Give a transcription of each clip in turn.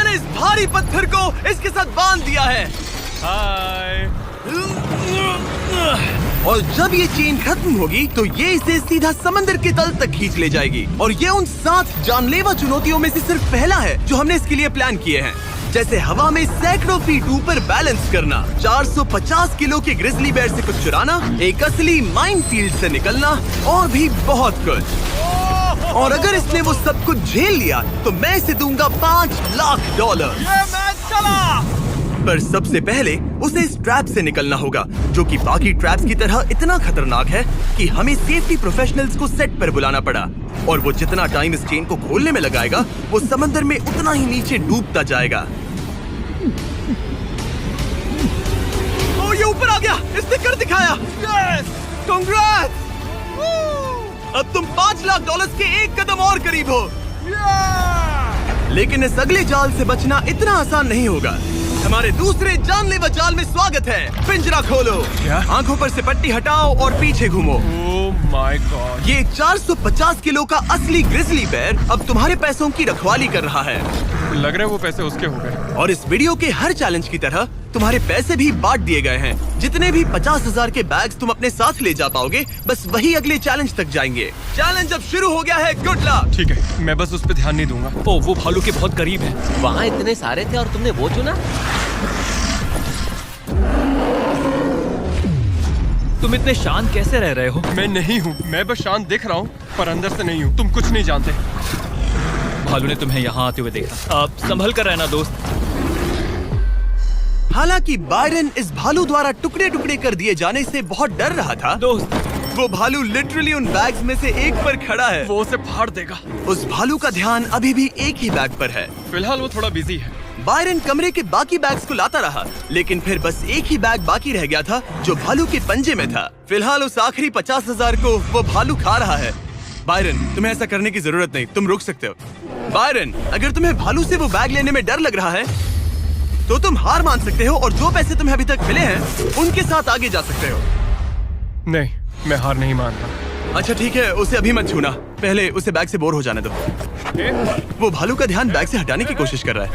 मैंने इस भारी पत्थर को इसके साथ बांध दिया है। हाय। और जब ये चेन खत्म होगी तो ये इसे सीधा समंदर के तल तक खींच ले जाएगी। और ये उन 7 जानलेवा चुनौतियों में से सिर्फ पहला है जो हमने इसके लिए प्लान किए हैं, जैसे हवा में सैकड़ों फीट ऊपर बैलेंस करना, 450 किलो के ग्रिजली बेयर से कुछ चुराना, एक असली माइनफील्ड से निकलना और भी बहुत कुछ। और अगर इसने वो सब कुछ झेल लिया तो मैं इसे दूंगा $5 लाख। ये मैच चला। पर सबसे पहले उसे इस ट्रैप से निकलना होगा, जो कि बाकी ट्रैप्स की तरह इतना खतरनाक है कि हमें सेफ्टी प्रोफेशनल्स को सेट पर बुलाना पड़ा। और वो जितना टाइम इस चेन को खोलने में लगाएगा, वो समंदर में उतना ही नीचे डूबता जाएगा। ओ, ये ऊपर आ गया, इसने कर दिखाया। Yes, congrats! अब तुम $5 लाख के एक कदम और करीब हो। लेकिन इस अगले जाल से बचना इतना आसान नहीं होगा। हमारे दूसरे जानलेवा जाल में स्वागत है। पिंजरा खोलो। क्या? आंखों पर से पट्टी हटाओ और पीछे घूमो। Oh my God. ये 450 किलो का असली ग्रिजली बेयर अब तुम्हारे पैसों की रखवाली कर रहा है। लग रहा है वो पैसे उसके हो गए। और इस वीडियो के हर चैलेंज की तरह तुम्हारे पैसे भी बांट दिए गए हैं। जितने भी 50,000 के बैग्स तुम अपने साथ ले जा पाओगे, बस वही अगले चैलेंज तक जाएंगे। चैलेंज अब शुरू हो गया है। Good luck. ठीक है, मैं बस उस पे ध्यान नहीं दूंगा। ओ, वो भालू के बहुत करीब है। वहाँ इतने सारे थे और तुमने वो चुना। तुम इतने शांत कैसे रह रहे हो? मैं नहीं हूँ, मैं बस शांत दिख रहा हूँ पर अंदर से नहीं हूँ। तुम कुछ नहीं जानते। भालू ने तुम्हें यहाँ आते हुए देखा। अब संभल कर रहना दोस्त। हालांकि बायरन इस भालू द्वारा टुकड़े टुकड़े कर दिए जाने से बहुत डर रहा था। दोस्त, वो भालू लिटरली उन बैग्स में से एक पर खड़ा है। वो उसे फाड़ देगा। उस भालू का ध्यान अभी भी एक ही बैग पर है। फिलहाल वो थोड़ा बिजी है। बायरन कमरे के बाकी बैग्स को लाता रहा, लेकिन फिर बस एक ही बैग बाकी रह गया था जो भालू के पंजे में था। फिलहाल उस आखिरी 50,000 को वो भालू खा रहा है। बायरन, तुम्हें ऐसा करने की जरूरत नहीं, तुम रुक सकते हो। बायरन, अगर तुम्हें भालू से वो बैग लेने में डर लग रहा है तो तुम हार मान सकते हो और जो पैसे तुम्हें अभी तक मिले हैं उनके साथ आगे जा सकते हो। नहीं, मैं हार नहीं मानता। अच्छा ठीक है, उसे अभी मत छूना, पहले उसे बैग से बोर हो जाने दो। वो भालू का ध्यान बैग से हटाने की कोशिश कर रहा है।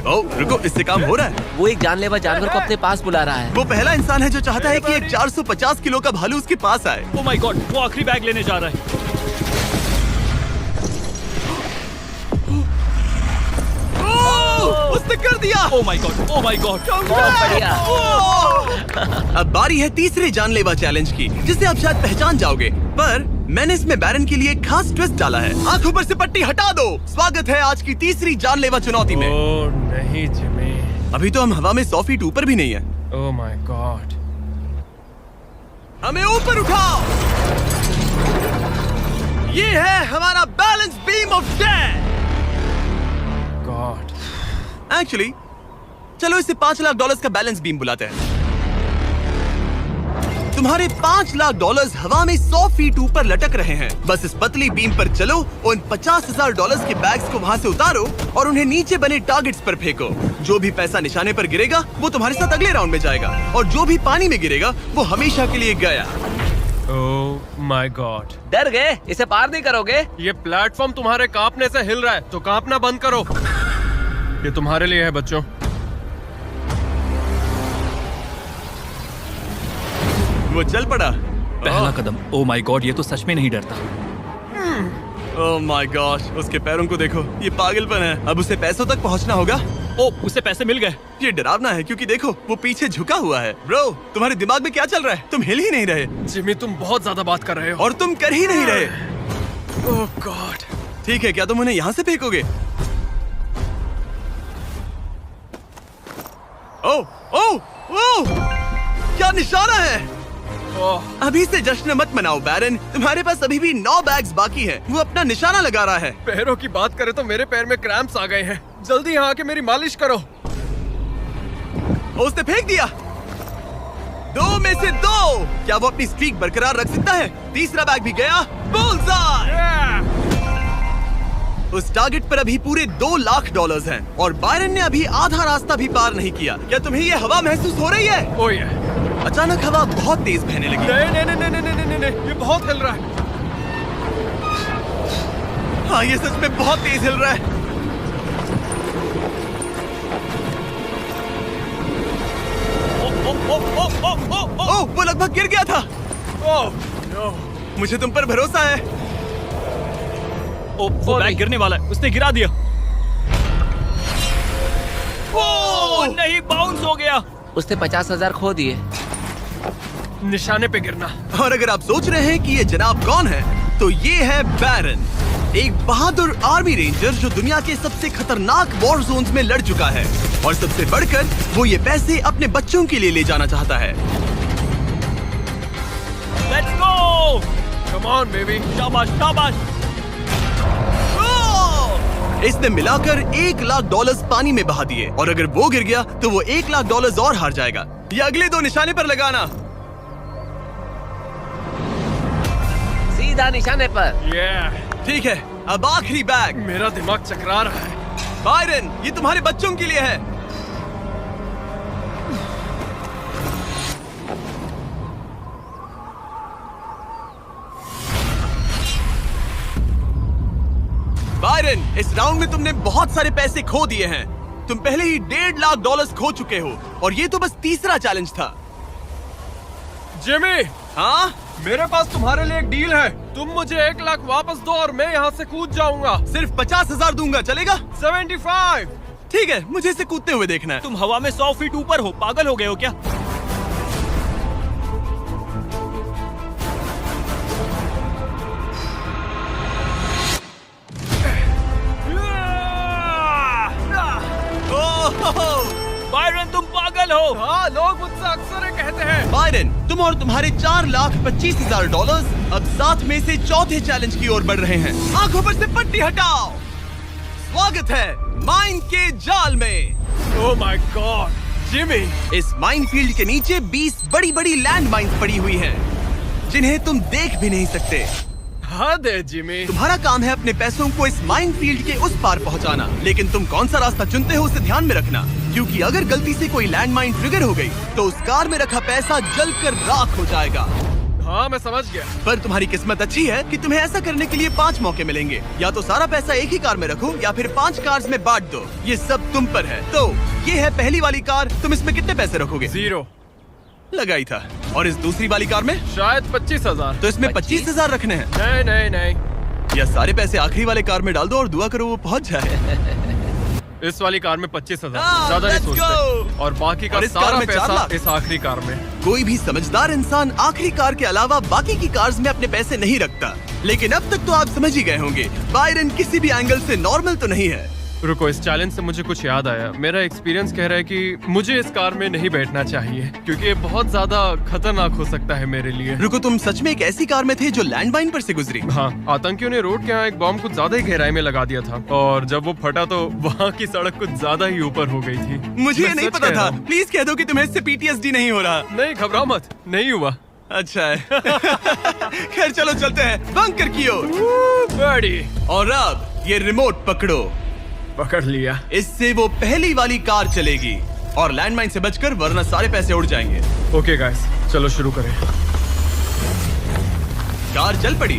ओह रुको, इससे काम हो रहा है। वो एक जानलेवा जानवर को अपने पास बुला रहा है। वो पहला इंसान है जो चाहता है कि एक 450 किलो का भालू उसके पास आए। ओ माय गॉड, वो आखिरी बैग लेने जा रहा है। उसने कर दिया। Oh my God, oh my God. बहुत बढ़िया। अब बारी है तीसरे जानलेवा चैलेंज की, जिसे आप शायद पहचान जाओगे, पर मैंने इसमें बैरन के लिए एक खास ट्विस्ट डाला है। आंखों पर से पट्टी हटा दो। स्वागत है आज की तीसरी जानलेवा चुनौती में। ओह नहीं जिमी। अभी तो हम हवा में 100 फीट ऊपर भी नहीं है। Oh my God. हमें ऊपर उठाओ। ये है हमारा balance beam of death. God. Actually चलो इसे $5 लाख का बैलेंस बीम बुलाते हैं। तुम्हारे $5 लाख हवा में 100 फीट ऊपर लटक रहे हैं। बस इस पतली बीम पर चलो, उन $50,000 के बैग्स को वहाँ से उतारो और उन्हें नीचे बने टारगेट्स पर फेंको। जो भी पैसा निशाने पर गिरेगा वो तुम्हारे साथ अगले राउंड में जाएगा, और जो भी पानी में गिरेगा वो हमेशा के लिए गया। Oh my God. डर गए? इसे पार नहीं करोगे। ये प्लेटफॉर्म तुम्हारे कांपने से हिल रहा है, तो कांपना बंद करो। ये तुम्हारे लिए है बच्चों। वो चल पड़ा। पहला कदम। ओ माय गॉड, ये तो सच में नहीं डरता। ओह माय गॉड, उसके पैरों को देखो, ये पागलपन है। अब उसे पैसों तक पहुंचना होगा। ओ, उसे पैसे मिल गए। ये डरावना है क्योंकि देखो वो पीछे झुका हुआ है। ब्रो, तुम्हारे दिमाग में क्या चल रहा है? तुम हिल ही नहीं रहे। जिमी तुम बहुत ज्यादा बात कर रहे हो। और तुम कर ही नहीं रहे। ओह गॉड। ठीक है, क्या तुम उन्हें यहाँ से फेंकोगे? ओह ओह ओह, क्या निशाना है? अभी से जश्न मत मनाओ बैरन, तुम्हारे पास अभी भी 9 बैग्स बाकी हैं। वो अपना निशाना लगा रहा है। पैरों की बात करें तो मेरे पैर में क्रैम्प्स आ गए हैं। जल्दी यहाँ आके मेरी मालिश करो। उसने फेंक दिया। 2 में से 2। क्या वो अपनी स्ट्रीक बरकरार रख सकता है? तीसरा बैग भी गया। बुलसआई! उस टारगेट पर अभी पूरे $2 लाख हैं और बायरन ने अभी आधा रास्ता भी पार नहीं किया। क्या तुम्हें ये हवा महसूस हो रही है? ओह ये। अचानक हवा बहुत तेज बहने लगी। नहीं नहीं नहीं नहीं नहीं नहीं नहीं, ये बहुत हिल रहा है। हाँ, ये सच में बहुत तेज हिल रहा है। लगभग गिर गया था। Oh no. मुझे तुम पर भरोसा है। ओ, वो बैग गिरने वाला है, उसने गिरा दिया। ओ नहीं, बाउंस हो गया। उसने 50,000 खो दिए। निशाने पे गिरना। और अगर आप सोच रहे हैं कि ये जनाब कौन है, तो ये है बैरन, एक बहादुर आर्मी रेंजर जो दुनिया के सबसे खतरनाक वॉर जोन्स में लड़ चुका है। और सबसे बढ़कर वो ये पैसे अपने बच्चों के लिए ले जाना चाहता है। Let's go. Come on baby. शाबाश शाबाश। इसने मिलाकर $1,00,000 पानी में बहा दिए, और अगर वो गिर गया तो वो $1,00,000 और हार जाएगा। ये अगले 2 निशाने पर लगाना। सीधा निशाने पर। ठीक है, अब आखिरी बैग। मेरा दिमाग चकरा रहा है। बायरन, ये तुम्हारे बच्चों के लिए है। बायरन, इस राउंड में तुमने बहुत सारे पैसे खो दिए हैं। तुम पहले ही $1,50,000 खो चुके हो, और ये तो बस तीसरा चैलेंज था। जिमी, हाँ, मेरे पास तुम्हारे लिए एक डील है। तुम मुझे 1,00,000 वापस दो और मैं यहाँ से कूद जाऊंगा। सिर्फ 50,000 दूंगा, चलेगा? 75। ठीक है, मुझे इसे कूदते हुए देखना है। तुम हवा में 100 फीट ऊपर हो, पागल हो गए हो क्या? बायरन, तुम पागल हो। हाँ, लोग मुझसे अक्सर ये कहते हैं। बायरन, तुम और तुम्हारे $4,25,000 अब 7 में से चौथे चैलेंज की ओर बढ़ रहे हैं। आंखों पर से पट्टी हटाओ। स्वागत है माइन के जाल में। Oh my God, Jimmy. इस माइन फील्ड के नीचे 20 बड़ी बड़ी लैंड माइन्स पड़ी हुई हैं, जिन्हें तुम देख भी नहीं सकते। हद है जिमी। तुम्हारा काम है अपने पैसों को इस माइन फील्ड के उस पार पहुंचाना, लेकिन तुम कौन सा रास्ता चुनते हो उसे ध्यान में रखना, क्योंकि अगर गलती से कोई लैंड माइन ट्रिगर हो गई तो उस कार में रखा पैसा जलकर राख हो जाएगा। हाँ, मैं समझ गया। पर तुम्हारी किस्मत अच्छी है कि तुम्हें ऐसा करने के लिए 5 मौके मिलेंगे। या तो सारा पैसा एक ही कार में रखो, या फिर 5 कार्स में बांट दो। ये सब तुम पर है। तो ये है पहली वाली कार। तुम इसमें कितने पैसे रखोगे? 0। लगाई था। और इस दूसरी वाली कार में शायद 25,000। तो इसमें 25,000 रखने हैं। नहीं नहीं नहीं। या सारे पैसे आखिरी वाले कार में डाल दो और दुआ करो वो पहुंच जाए। इस वाली कार में 25,000, हाँ, ज्यादा नहीं let's सोचते। go। और बाकी का और इस कार सारा में 4 पैसा लाख। इस आखिरी कार में। कोई भी समझदार इंसान आखिरी कार के अलावा बाकी की कार्स में अपने पैसे नहीं रखता। लेकिन अब तक तो आप समझ ही गए होंगे, बायरन किसी भी एंगल से नॉर्मल तो नहीं है। रुको, इस चैलेंज से मुझे कुछ याद आया। मेरा एक्सपीरियंस कह रहा है कि मुझे इस कार में नहीं बैठना चाहिए, क्योंकि ये बहुत ज्यादा खतरनाक हो सकता है मेरे लिए। रुको, तुम सच में एक ऐसी कार में थे जो लैंडमाइन पर से गुजरी? हाँ, आतंकियों ने रोड के यहाँ एक बॉम्ब कुछ ज्यादा ही गहराई में लगा दिया था, और जब वो फटा तो वहाँ की सड़क कुछ ज्यादा ही ऊपर हो गई थी। मुझे ये मैं नहीं सच पता कह रहा था। हूँ। प्लीज कह दो कि तुम्हें इससे PTSD नहीं हो रहा। नहीं, घबराओ मत, नहीं हुआ। अच्छा है। खैर चलो चलते हैं बंकर की ओर। बड़ी। और अब ये रिमोट पकड़ो। पकड़ लिया। इससे वो पहली वाली कार चलेगी और लैंडमाइन से बचकर, वरना सारे पैसे उड़ जाएंगे। ओके गाइस, चलो शुरू करें। कार चल पड़ी।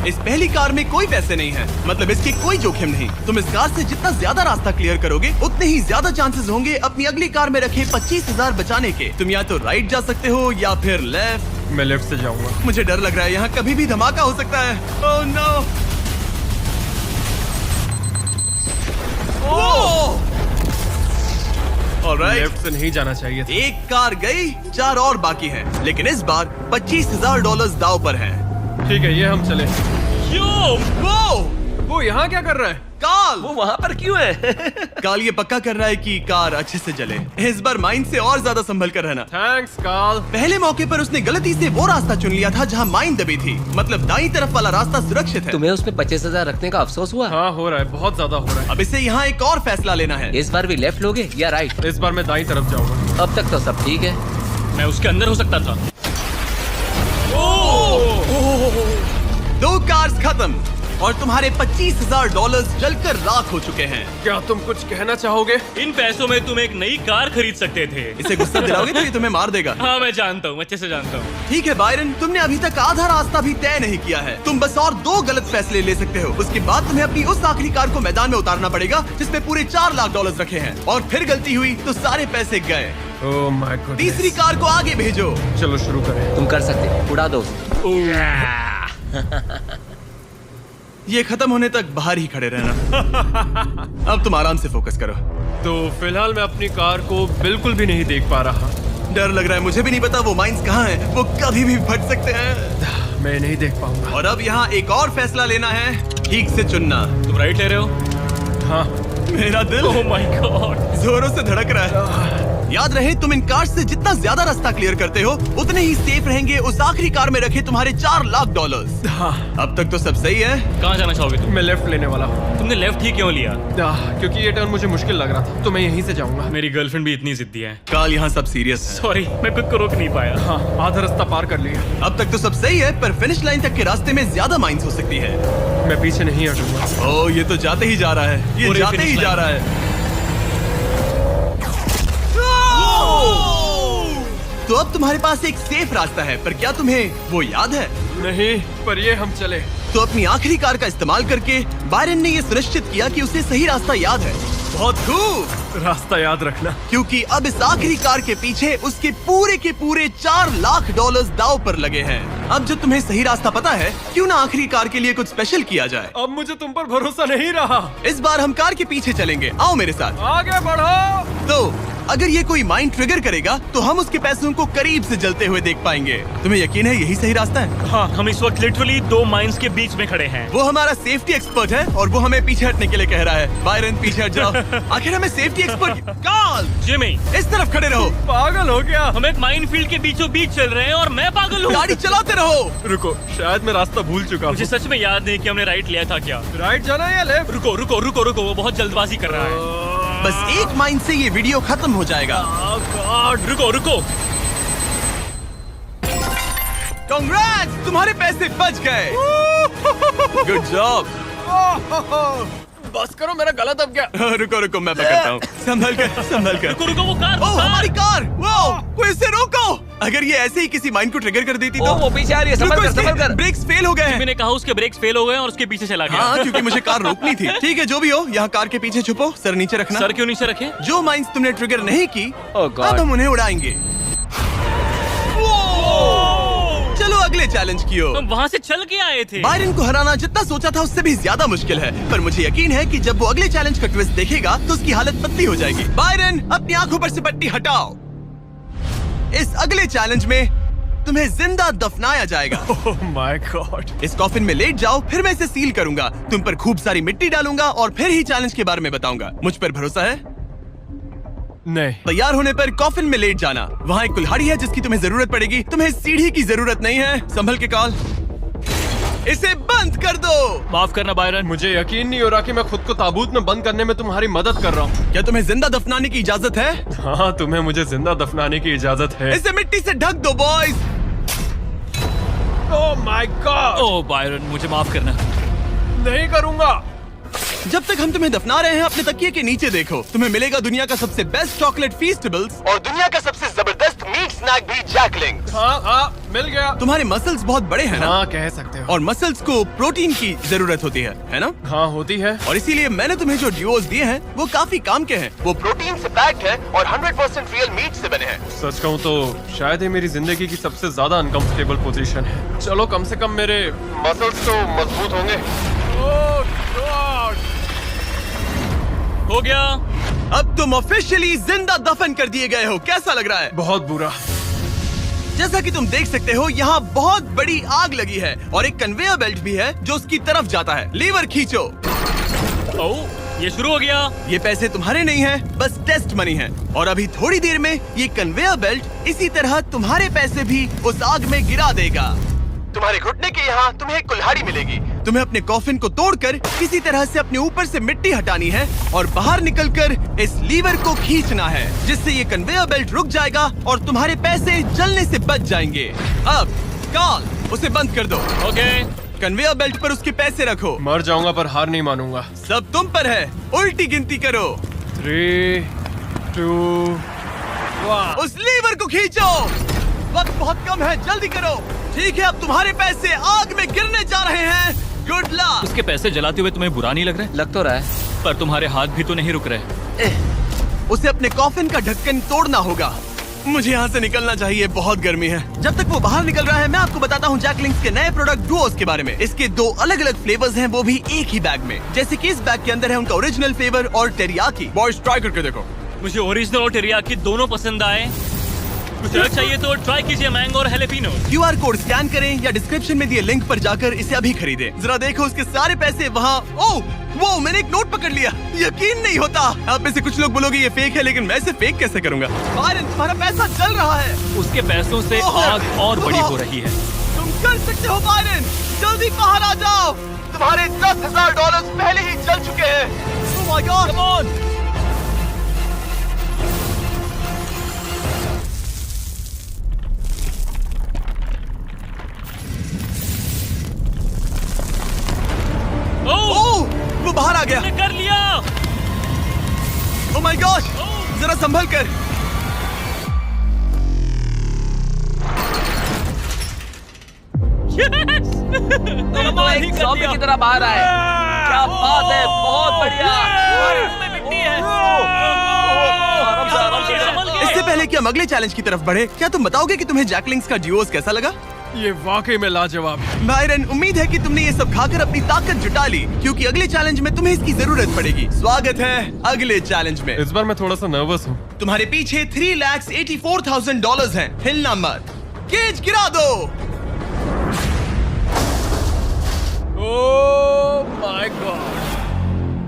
इस पहली कार में कोई पैसे नहीं है, मतलब इसकी कोई जोखिम नहीं। तुम इस कार से जितना ज्यादा रास्ता क्लियर करोगे, उतने ही ज्यादा चांसेस होंगे अपनी अगली कार में रखे 25,000 बचाने के। तुम या तो राइट जा सकते हो या फिर लेफ्ट। मैं लेफ्ट से जाऊंगा। मुझे डर लग रहा है, यहाँ कभी भी धमाका हो सकता है। Oh no. ऑलराइट, लेफ्ट से नहीं जाना चाहिए था। एक कार गई, 4 और बाकी हैं, लेकिन इस बार $25,000 दाव पर हैं। ठीक है, ये हम चले। वो यहाँ क्या कर रहा है? काल, वो वहाँ पर क्यों है? काल ये पक्का कर रहा है कि कार अच्छे से चले। इस बार माइन से और ज्यादा संभल कर रहना। थैंक्स काल। पहले मौके पर उसने गलती से वो रास्ता चुन लिया था जहाँ माइन दबी थी, मतलब दाईं तरफ वाला रास्ता सुरक्षित है। तुम्हें उसमें 25,000 रखने का अफसोस हुआ? हाँ, हो रहा है, बहुत ज्यादा हो रहा अब इसे यहाँ एक और फैसला लेना है। इस बार भी लेफ्ट लोगे या राइट? है। इस बार मैं दाईं तरफ जाऊंगा। अब तक तो सब ठीक है। मैं उसके अंदर हो सकता था। 2 कार्स खत्म और तुम्हारे $25,000 जलकर राख हो चुके हैं। क्या तुम कुछ कहना चाहोगे? इन पैसों में तुम एक नई कार खरीद सकते थे। इसे गुस्सा दिलाओगे तो ये तुम्हें मार देगा। हाँ, मैं जानता हूँ, अच्छे से जानता हूँ। ठीक है बायरन, तुमने अभी तक आधा रास्ता भी तय नहीं किया है। तुम बस और 2 गलत फैसले ले सकते हो। उसके बाद तुम्हें अपनी उस आखिरी कार को मैदान में उतारना पड़ेगा जिसमें पूरे $4 लाख रखे हैं। और फिर गलती हुई तो सारे पैसे गए। Oh my God. तीसरी कार को आगे भेजो। चलो शुरू करें। तुम कर सकते हो, उड़ा दो उसे। ये खत्म होने तक बाहर ही खड़े रहना। अब तुम आराम से फोकस करो। तो फिलहाल मैं अपनी कार को बिल्कुल भी नहीं देख पा रहा। डर लग रहा है, मुझे भी नहीं पता वो माइंस कहाँ हैं। वो कभी भी फट सकते हैं। मैं नहीं देख पाऊंगा। और अब यहाँ एक और फैसला लेना है, ठीक से चुनना। तुम राइट ले रहे हो? हाँ। मेरा दिल ओह माय गॉड। जोरों से धड़क रहा है। याद रहे, तुम इन कार से जितना ज्यादा रास्ता क्लियर करते हो उतने ही सेफ रहेंगे उस आखिरी कार में रखे तुम्हारे $4 लाख। हाँ। अब तक तो सब सही है। कहाँ जाना चाहोगे तुम? मैं लेफ्ट लेने वाला हूँ। तुमने लेफ्ट ही क्यों लिया? क्योंकि ये टर्न मुझे मुश्किल लग रहा था, तो मैं यहीं से जाऊंगा। मेरी गर्लफ्रेंड भी इतनी जिद्दी है। काल, यहाँ सब सीरियस है। सॉरी, मैं खुद को रोक नहीं पाया। हाँ, आधा रास्ता पार कर लिया। अब तक तो सब सही है, पर फिनिश लाइन तक के रास्ते में ज्यादा माइंस हो सकती है। मैं पीछे नहीं हटूंगा। ओह, ये तो जाते ही जा रहा है। ये पूरी जाते ही finish जा line। रहा है। तो अब तुम्हारे पास एक सेफ रास्ता है, पर क्या तुम्हें वो याद है? नहीं, पर ये हम चले। तो अपनी आखिरी कार का इस्तेमाल करके बायरन ने ये सुनिश्चित किया कि उसे सही रास्ता याद है। बहुत खूब। रास्ता याद रखना। क्योंकि अब इस आखिरी कार के पीछे उसके पूरे के पूरे $4 लाख दांव पर लगे हैं। अब जो तुम्हें सही रास्ता पता है, क्यों ना आखिरी कार के लिए कुछ स्पेशल किया जाए। अब मुझे तुम पर भरोसा नहीं रहा। इस बार हम कार के पीछे चलेंगे, आओ मेरे साथ। आगे बढ़ो। तो अगर ये कोई माइंड ट्रिगर करेगा तो हम उसके पैसों को करीब से जलते हुए देख पाएंगे। तुम्हें यकीन है यही सही रास्ता है? हाँ, हम इस वक्त लिटरली 2 माइंस के बीच में खड़े हैं। वो हमारा सेफ्टी एक्सपर्ट है और वो हमें पीछे हटने के लिए कह रहा है। बायरन, पीछे हट जाओ। आखिर हमें सेफ्टी एक्सपर्ट काल, जिमी, इस तरफ खड़े रहो। पागल हो गया। हम एक माइनफील्ड के बीचों बीच चल रहे हैं और मैं पागल हूँ। गाड़ी चलाते रहो। रुको, शायद मैं रास्ता भूल चुका हूँ। मुझे सच में याद नहीं कि हमने राइट लिया था क्या। राइट जाना है या लेफ्ट? रुको रुको रुको रुको, वो बहुत जल्दबाजी कर रहा है। बस एक माइंड से ये वीडियो खत्म हो जाएगा। गॉड, रुको रुको। कांग्रेट्स, तुम्हारे पैसे बच गए। Good job. बस करो, मेरा गला दब गया। रुको रुको, मैं पकड़ता हूँ। संभल कर, संभल कर। रुको रुको, वो कार। ओह, हमारी कार। वो कोई इसे रोको। अगर ये ऐसे ही किसी माइंड को ट्रिगर कर देती तो। वो पीछे आ रही है, संभल कर, संभल कर। ब्रेक्स फेल हो गए हैं। मैंने कहा उसके ब्रेक्स फेल हो गए और उसके पीछे चला गया। हाँ, क्योंकि मुझे कार रोकनी थी। ठीक है, जो भी हो, यहाँ कार के पीछे छुपो, सर नीचे रखना। सर क्यों नीचे रखे? जो माइंस तुमने ट्रिगर नहीं की, Oh God। अब हम उन्हें उड़ाएंगे। चलो अगले चैलेंज की ओर। हम वहाँ से चल के आए थे। बायरन को हराना जितना सोचा था उससे भी ज्यादा मुश्किल है, पर मुझे यकीन है कि जब वो अगले चैलेंज का ट्विस्ट देखेगा तो उसकी हालत पतली हो जाएगी। बायरन, अपनी आंखों पर से पट्टी हटाओ। इस अगले चैलेंज में तुम्हें जिंदा दफनाया जाएगा। Oh my God. इस कॉफिन में लेट जाओ, फिर मैं इसे सील करूंगा, तुम पर खूब सारी मिट्टी डालूंगा और फिर ही चैलेंज के बारे में बताऊंगा। मुझ पर भरोसा है? नहीं। तैयार होने पर कॉफिन में लेट जाना। वहाँ एक कुल्हाड़ी है जिसकी तुम्हें जरूरत पड़ेगी। तुम्हें सीढ़ी की जरूरत नहीं है। संभल के कॉल, इसे बंद कर दो। माफ करना बायरन। मुझे यकीन नहीं हो रहा कि मैं खुद को ताबूत में बंद करने में तुम्हारी मदद कर रहा हूँ। क्या तुम्हें जिंदा दफनाने की इजाजत है? हाँ, तुम्हें मुझे जिंदा दफनाने की इजाजत है। इसे मिट्टी से ढक दो boys. Oh my God. Oh Byron, मुझे माफ करना। नहीं करूँगा। जब तक हम तुम्हें दफना रहे हैं, अपने तकिए के नीचे देखो। तुम्हें मिलेगा दुनिया का सबसे बेस्ट चॉकलेट फीस्टेबल्स और दुनिया का सबसे जबरदस्त मीट स्नैक भी, जैकलिंग। हाँ हाँ, मिल गया। तुम्हारे मसल्स बहुत बड़े हैं ना? हाँ, कह सकते हो। और मसल्स को प्रोटीन की जरूरत होती है ना? हाँ, होती है। और इसीलिए मैंने तुम्हें जो ड्यूओस दिए हैं वो काफी काम के हैं। वो प्रोटीन से पैक्ड है और 100% रियल मीट से बने हैं। सच कहूँ तो शायद ये मेरी जिंदगी की सबसे ज्यादा अनकंफर्टेबल पोजीशन है। चलो, कम से कम मेरे मसल्स तो मजबूत होंगे। ओह गॉड, हो गया। अब तुम ऑफिशियली जिंदा दफन कर दिए गए हो। कैसा लग रहा है? बहुत बुरा। जैसा कि तुम देख सकते हो, यहाँ बहुत बड़ी आग लगी है और एक कन्वेयर बेल्ट भी है जो उसकी तरफ जाता है। लीवर खींचो। ओह, ये शुरू हो गया। ये पैसे तुम्हारे नहीं हैं, बस टेस्ट मनी है। और अभी थोड़ी देर में ये कन्वेयर बेल्ट इसी तरह तुम्हारे पैसे भी उस आग में गिरा देगा। तुम्हारे घुटने के यहाँ तुम्हें एक कुल्हाड़ी मिलेगी। तुम्हें अपने कॉफिन को तोड़कर किसी तरह से अपने ऊपर से मिट्टी हटानी है और बाहर निकलकर इस लीवर को खींचना है, जिससे ये कन्वेयर बेल्ट रुक जाएगा और तुम्हारे पैसे जलने से बच जाएंगे। अब कॉल, उसे बंद कर दो। ओके। कन्वेयर बेल्ट पर उसके पैसे रखो। मर जाऊंगा पर हार नहीं मानूंगा। सब तुम पर है। उल्टी गिनती करो। 3, 2, 1। उस लीवर को खींचो। वक्त बहुत कम है, जल्दी करो। ठीक है, अब तुम्हारे पैसे आग में गिरने जा रहे हैं। Good luck. उसके पैसे जलाते हुए तुम्हें बुरा नहीं लग रहा है? लग तो रहा है। पर तुम्हारे हाथ भी तो नहीं रुक रहे। उसे अपने कॉफिन का ढक्कन तोड़ना होगा। मुझे यहाँ से निकलना चाहिए, बहुत गर्मी है। जब तक वो बाहर निकल रहा है, मैं आपको बताता हूँ जैक लिंक्स के नए प्रोडक्ट डुओस के बारे में। इसके 2 अलग अलग फ्लेवर्स हैं, वो भी एक ही बैग में। जैसे कि इस बैग के अंदर है उनका ओरिजिनल फ्लेवर और टेरियाकी। बॉयज ट्राई करके देखो। मुझे ओरिजिनल और टेरियाकी दोनों पसंद आए। कुछ अलग चाहिए तो ट्राई कीजिए मैंगो और हैलेपिनो। QR कोड स्कैन करें या डिस्क्रिप्शन में दिए लिंक पर जाकर इसे अभी खरीदें। जरा देखो उसके सारे पैसे वहाँ। ओह वो मैंने एक नोट पकड़ लिया, यकीन नहीं होता। आप में से कुछ लोग बोलोगे ये फेक है, लेकिन मैं इसे फेक कैसे करूँगा? बायरन तुम्हारा पैसा चल रहा है। उसके पैसों से आग और बड़ी हो रही है। तुम कर सकते हो बायरन, जल्दी बाहर आ जाओ। तुम्हारे $10,000 पहले ही चल चुके हैं। Oh my God, come on! ओह, वो बाहर आ गया। कर लिया। Oh my gosh, जरा संभल कर। तुम तो एक ज़ॉम्बी की तरह बाहर आए। क्या बात है, बहुत बढ़िया। इससे पहले कि हम अगले चैलेंज की तरफ बढ़े, क्या तुम बताओगे कि तुम्हें जैक लिंक्स का ड्यूओस कैसा लगा? ये वाकई में लाजवाब है। बायरन, उम्मीद है कि तुमने ये सब खाकर अपनी ताकत जुटा ली, क्योंकि अगले चैलेंज में तुम्हें इसकी जरूरत पड़ेगी। स्वागत है अगले चैलेंज में। इस बार मैं थोड़ा सा नर्वस हूँ। तुम्हारे पीछे $3,84,000 हैं। हिलना मत। केज गिरा दो। ओह माय गॉड,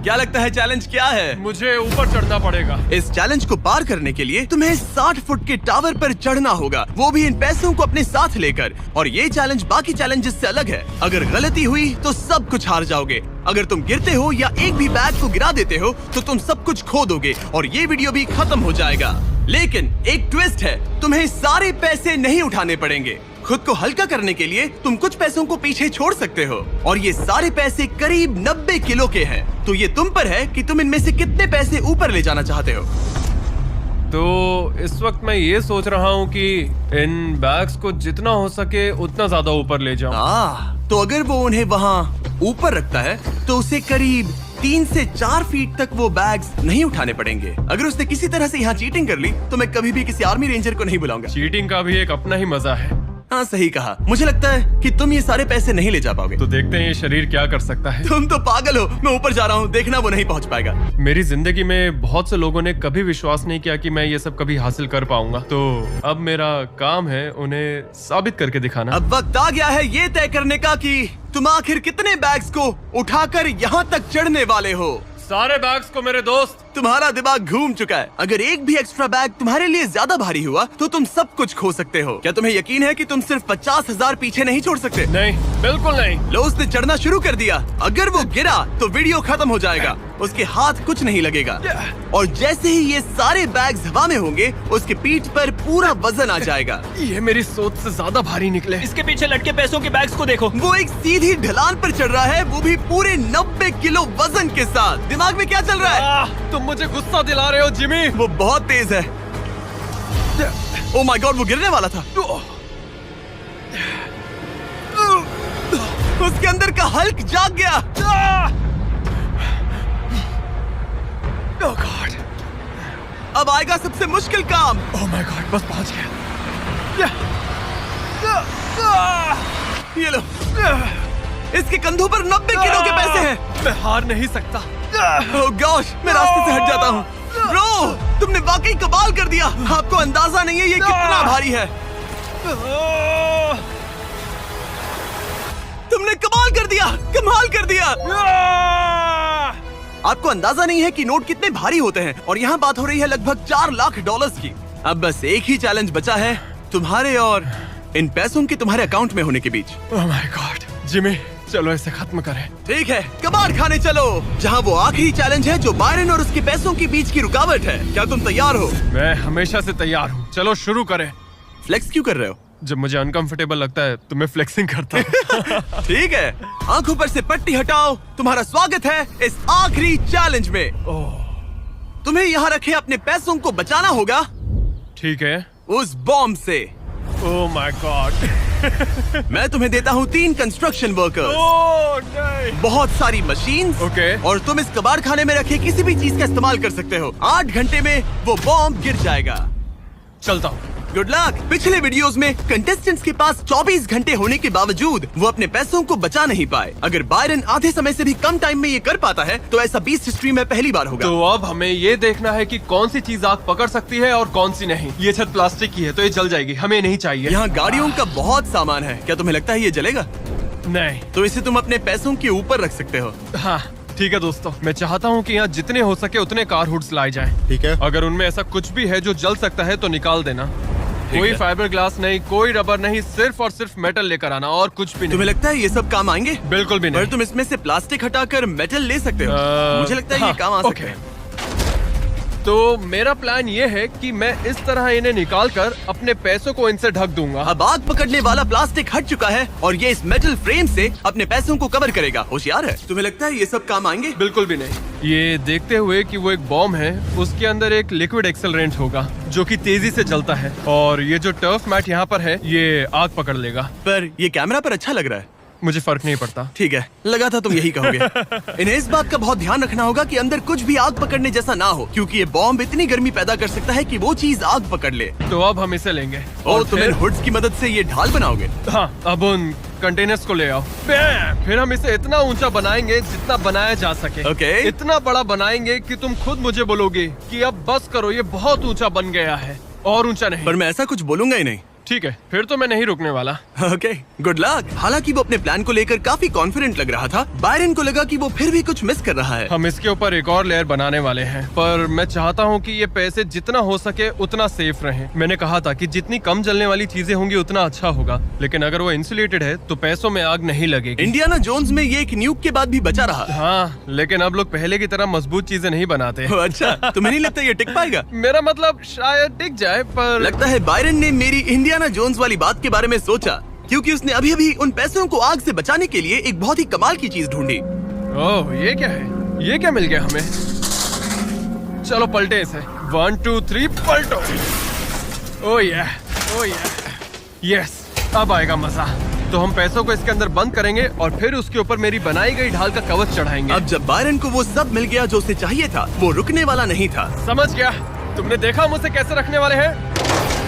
क्या लगता है चैलेंज क्या है? मुझे ऊपर चढ़ना पड़ेगा। इस चैलेंज को पार करने के लिए तुम्हें 60 फुट के टावर पर चढ़ना होगा, वो भी इन पैसों को अपने साथ लेकर। और ये चैलेंज बाकी चैलेंजेस से अलग है। अगर गलती हुई तो सब कुछ हार जाओगे। अगर तुम गिरते हो या एक भी बैग को गिरा देते हो तो तुम सब कुछ खो दोगे और ये वीडियो भी खत्म हो जाएगा। लेकिन एक ट्विस्ट है, तुम्हें सारे पैसे नहीं उठाने पड़ेंगे। खुद को हल्का करने के लिए तुम कुछ पैसों को पीछे छोड़ सकते हो और ये सारे पैसे करीब 90 किलो के हैं। तो ये तुम पर है कि तुम इनमें से कितने पैसे ऊपर ले जाना चाहते हो। तो इस वक्त मैं ये सोच रहा हूँ कि इन बैग्स को जितना हो सके उतना ज्यादा ऊपर ले जाऊँ। तो अगर वो उन्हें वहाँ ऊपर रखता है तो उसे करीब 3 से 4 फीट तक वो बैग्स नहीं उठाने पड़ेंगे। अगर उसने किसी तरह से यहाँ चीटिंग कर ली तो मैं कभी भी किसी आर्मी रेंजर को नहीं बुलाऊंगा। चीटिंग का भी एक अपना ही मजा है। हाँ सही कहा। मुझे लगता है कि तुम ये सारे पैसे नहीं ले जा पाओगे। तो देखते हैं ये शरीर क्या कर सकता है। तुम तो पागल हो। मैं ऊपर जा रहा हूँ, देखना वो नहीं पहुँच पाएगा। मेरी जिंदगी में बहुत से लोगों ने कभी विश्वास नहीं किया कि मैं ये सब कभी हासिल कर पाऊंगा। तो अब मेरा काम है उन्हें साबित करके दिखाना। अब वक्त आ गया है ये तय करने का कि तुम आखिर कितने बैग्स को उठाकर यहाँ तक चढ़ने वाले हो। सारे बैग्स को मेरे दोस्त। तुम्हारा दिमाग घूम चुका है। अगर एक भी एक्स्ट्रा बैग तुम्हारे लिए ज्यादा भारी हुआ तो तुम सब कुछ खो सकते हो। क्या तुम्हें यकीन है कि तुम सिर्फ 50,000 पीछे नहीं छोड़ सकते? नहीं, बिल्कुल नहीं। लो उसने चढ़ना शुरू कर दिया। अगर वो गिरा तो वीडियो खत्म हो जाएगा। उसके हाथ कुछ नहीं लगेगा और जैसे ही ये सारे बैग्स हवा में होंगे उसके पीठ पर पूरा वजन आ जाएगा। ये मेरी सोच से ज्यादा भारी निकले। इसके पीछे लटके पैसों के बैग्स को देखो। वो एक सीधी ढलान पर चढ़ रहा है, वो भी पूरे 90 किलो वजन के साथ। दिमाग में क्या चल रहा है? तुम मुझे गुस्सा दिला रहे हो जिमी। वो बहुत तेज है। ओह माय गॉड, वो गिरने वाला था। उसके अंदर का हल्क जाग गया। ओह गॉड, अब आएगा सबसे मुश्किल काम। ओह माय गॉड, बस पहुंच गया। ये लो, इसके कंधों पर 90 किलो के पैसे हैं। मैं हार नहीं सकता। ओह गॉश, मैं रास्ते से हट जाता हूँ। ब्रो, तुमने वाकई कमाल कर दिया। आपको अंदाजा नहीं है ये कितना भारी है। तुमने कमाल कर दिया, कमाल कर दिया। आपको अंदाजा नहीं है कि नोट कितने भारी होते हैं और यहाँ बात हो रही है लगभग $4 लाख की। अब बस एक ही चैलेंज बचा है, तुम्हारे और इन पैसों के तुम्हारे अकाउंट में होने के बीच। ओह माय गॉड, जिमी चलो इसे खत्म करें। ठीक है, कबाड़ खाने चलो, जहाँ वो आखिरी चैलेंज है जो बायरन और उसके पैसों के बीच की रुकावट है। क्या तुम तैयार हो? मैं हमेशा से तैयार हूँ। चलो शुरू करें। फ्लेक्स क्यों कर रहे हो? जब मुझे अनकंफर्टेबल लगता है तो मैं फ्लेक्सिंग करता हूँ। ठीक है, आंखों पर से पट्टी हटाओ। तुम्हारा स्वागत है इस आखिरी चैलेंज में। तुम्हें यहाँ रखे अपने पैसों को बचाना होगा। ठीक है। उस बॉम्ब से। Oh my God. मैं तुम्हें देता हूँ 3 कंस्ट्रक्शन वर्कर्स, ओह नहीं। बहुत सारी मशीन्स, ओके। और तुम इस कबाड़ खाने में रखे किसी भी चीज का इस्तेमाल कर सकते हो। 8 घंटे में वो बॉम्ब गिर जाएगा। चलता हूँ। Good luck. पिछले वीडियोस में कंटेस्टेंट्स के पास 24 घंटे होने के बावजूद वो अपने पैसों को बचा नहीं पाए। अगर बायरन आधे समय से भी कम टाइम में ये कर पाता है तो ऐसा बीस्ट हिस्ट्री में पहली बार होगा। तो अब हमें ये देखना है कि कौन सी चीज आग पकड़ सकती है और कौन सी नहीं। ये छत प्लास्टिक की है तो ये जल जाएगी, हमें नहीं चाहिए। यहाँ गाड़ियों का बहुत सामान है, क्या तुम्हें लगता है ये जलेगा? नहीं। तो इसे तुम अपने पैसों के ऊपर रख सकते हो। हाँ ठीक है दोस्तों, मैं चाहता हूँ कि यहाँ जितने हो सके उतने कार हुड्स लाए जाएं। ठीक है। अगर उनमें ऐसा कुछ भी है जो जल सकता है तो निकाल देना। कोई है। फाइबर ग्लास नहीं, कोई रबर नहीं, सिर्फ और सिर्फ मेटल लेकर आना और कुछ भी नहीं। तुम्हें लगता है ये सब काम आएंगे? बिल्कुल भी पर नहीं। तुम इसमें से प्लास्टिक हटाकर मेटल ले सकते हो। मुझे लगता है ये हाँ, काम आ सकता ओके। है। तो मेरा प्लान ये है कि मैं इस तरह इन्हें निकाल कर अपने पैसों को इनसे ढक दूंगा। अब आग पकड़ने वाला प्लास्टिक हट चुका है और ये इस मेटल फ्रेम से अपने पैसों को कवर करेगा। होशियार है। तुम्हें लगता है ये सब काम आएंगे? बिल्कुल भी नहीं। ये देखते हुए कि वो एक बॉम्ब है, उसके अंदर एक लिक्विड एक्सेलरेंट होगा जो कि तेजी से चलता है, और ये जो टर्फ मैट यहाँ पर है ये आग पकड़ लेगा। पर ये कैमरा पर अच्छा लग रहा है। मुझे फर्क नहीं पड़ता। ठीक है, लगा था तुम यही कहोगे। इन्हें इस बात का बहुत ध्यान रखना होगा कि अंदर कुछ भी आग पकड़ने जैसा ना हो, क्योंकि ये बॉम्ब इतनी गर्मी पैदा कर सकता है कि वो चीज आग पकड़ ले। तो अब हम इसे लेंगे और तुम इन फिर हुड्स की मदद से ये ढाल बनाओगे। हाँ, अब उन कंटेनर्स को ले आओ। फिर हम इसे इतना ऊंचा बनाएंगे जितना बनाया जा सके। ओके। इतना बड़ा बनाएंगे कि तुम खुद मुझे बोलोगे कि अब बस करो, ये बहुत ऊंचा बन गया है, और ऊंचा नहीं। पर मैं ऐसा कुछ बोलूंगा ही नहीं। ठीक है, फिर तो मैं नहीं रुकने वाला। Okay, good luck. हालांकि वो अपने प्लान को लेकर काफी कॉन्फिडेंट लग रहा था, बायरन को लगा कि वो फिर भी कुछ मिस कर रहा है। हम इसके ऊपर एक और लेयर बनाने वाले हैं, पर मैं चाहता हूँ कि ये पैसे जितना हो सके उतना सेफ रहें। मैंने कहा था कि जितनी कम जलने वाली चीजें होंगी उतना अच्छा होगा, लेकिन अगर वो इंसुलेटेड है तो पैसों में आग नहीं लगेगी। इंडियाना जोन्स में ये एक न्यूक के बाद भी बचा रहा। हाँ, लेकिन अब लोग पहले की तरह मजबूत चीजें नहीं बनाते। ओह, अच्छा, तुम्हें नहीं लगता ये टिक पाएगा? मेरा मतलब शायद टिक जाए, पर लगता है बायरन ने मेरी इंडियाना जोन्स वाली बात के बारे में सोचा, क्योंकि उसने अभी अभी उन पैसों को आग से बचाने के लिए एक बहुत ही कमाल की चीज ढूंढी। ओह, ये क्या है? ये क्या मिल गया हमें? चलो पलटे इसे। 1 2 3 पलटो। ओह या, ओह या, यस, अब आएगा मजा। तो हम पैसों को इसके अंदर बंद करेंगे और फिर उसके ऊपर मेरी बनाई गई ढाल का कवच चढ़ाएंगे। अब जब बायरन को वो सब मिल गया जो उसे चाहिए था, वो रुकने वाला नहीं था। समझ गया। तुमने देखा मुझे कैसे रखने वाले हैं?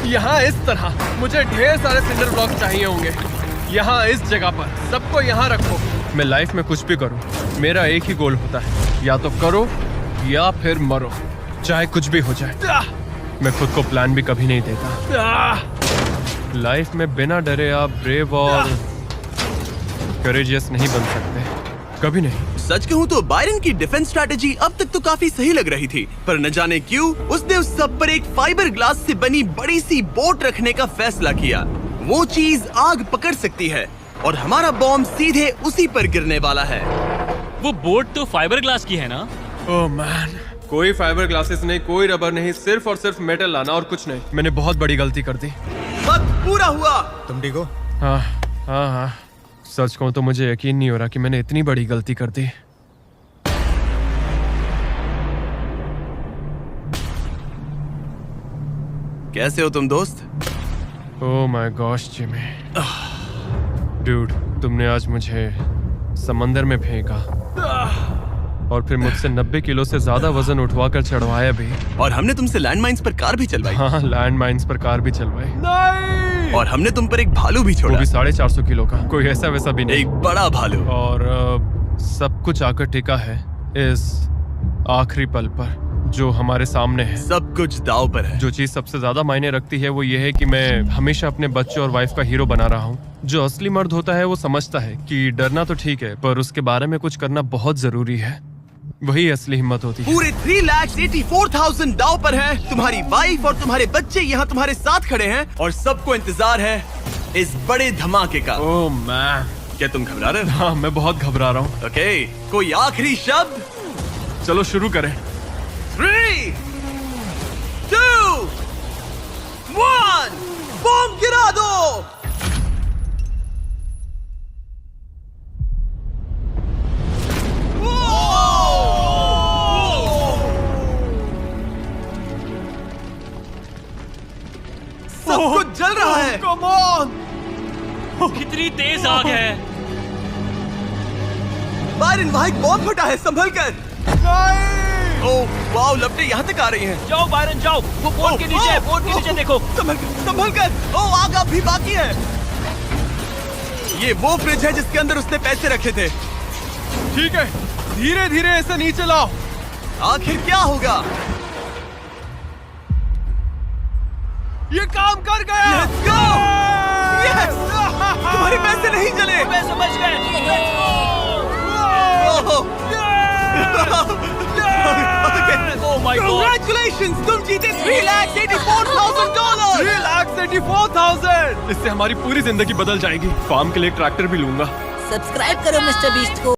यहाँ इस तरह मुझे ढेर सारे सिंडर ब्लॉक चाहिए होंगे। यहाँ इस जगह पर सबको यहाँ रखो। मैं लाइफ में कुछ भी करूँ, मेरा एक ही गोल होता है, या तो करो या फिर मरो, चाहे कुछ भी हो जाए। मैं खुद को प्लान भी कभी नहीं देता। लाइफ में बिना डरे आप ब्रेव और करेजियस नहीं बन सकते, कभी नहीं। सच कहूँ तो बायरन की डिफेंस स्ट्रैटेजी अब तक तो काफी सही लग रही थी, पर न जाने क्यों उसने उस सब पर एक फाइबर ग्लास से बनी बड़ी सी बोट रखने का फैसला किया। वो चीज आग पकड़ सकती है और हमारा बॉम्ब सीधे उसी पर गिरने वाला है। वो बोट तो फाइबर ग्लास की है ना? ओह मैन, कोई फाइबर ग्लासेस नहीं, कोई रबर नहीं, सिर्फ और सिर्फ मेटल लाना और कुछ नहीं। मैंने बहुत बड़ी गलती कर दी। वक्त पूरा हुआ। तुम ठीक हो? हाँ हाँ हाँ, सच कहूँ तो मुझे यकीन नहीं हो रहा कि मैंने इतनी बड़ी गलती कर दी। कैसे हो तुम दोस्त? Oh my gosh Jimmy, dude, तुमने आज मुझे समंदर में फेंका और फिर मुझसे 90 किलो से ज्यादा वजन उठवा कर चढ़वाया भी। और हमने तुमसे लैंडमाइंस पर कार भी चलवाई। हाँ, लैंड माइन्स पर कार भी चलवाई। नहीं! और हमने तुम पर एक भालू भी वो छोड़ा। भी 450 किलो का, कोई ऐसा वैसा भी नहीं। एक बड़ा भालू। और सब कुछ आकर टिका है इस आखिरी पल पर जो हमारे सामने है। सब कुछ दाव पर है। जो चीज सबसे ज्यादा मायने रखती है वो ये है कि मैं हमेशा अपने बच्चे और वाइफ का हीरो बना रहा हूँ। जो असली मर्द होता है वो समझता है कि डरना तो ठीक है, पर उसके बारे में कुछ करना बहुत जरूरी है। वही असली हिम्मत होती है। पूरे 3,84,000 दाव पर है। तुम्हारी वाइफ और तुम्हारे बच्चे यहाँ तुम्हारे साथ खड़े हैं और सबको इंतजार है इस बड़े धमाके का। ओह मैन, क्या तुम घबरा रहे हो? हाँ, मैं बहुत घबरा रहा हूँ। ओके, कोई आखिरी शब्द? चलो शुरू करें। 3, 2, 1, बॉम्ब गिरा दो। सब कुछ जल रहा है। Come on! कितनी तेज आग है। बायरन, वहाँ एक बॉम्ब फटा है, संभल कर। नहीं! ओह वाओ, लपटें यहाँ तक आ रही हैं। जाओ बायरन जाओ, वो बोर्ड के नीचे है, बोर्ड के नीचे देखो। संभल कर। ओह आग अभी बाकी है। ये वो फ्रिज है जिसके अंदर उसने पैसे रखे थे। ठीक है, धीरे धीरे इसे नीचे लाओ। आखिर क्या होगा? ये काम कर गया। Let's go! Yes! तुम्हारे पैसे नहीं जले। मैं समझ गए। ओह Oh my God! Congratulations! तुम जीते $3,84,000। 3,84,000। इससे हमारी पूरी जिंदगी बदल जाएगी। फार्म के लिए ट्रैक्टर भी लूंगा। सब्सक्राइब करो मिस्टर बीस्ट को।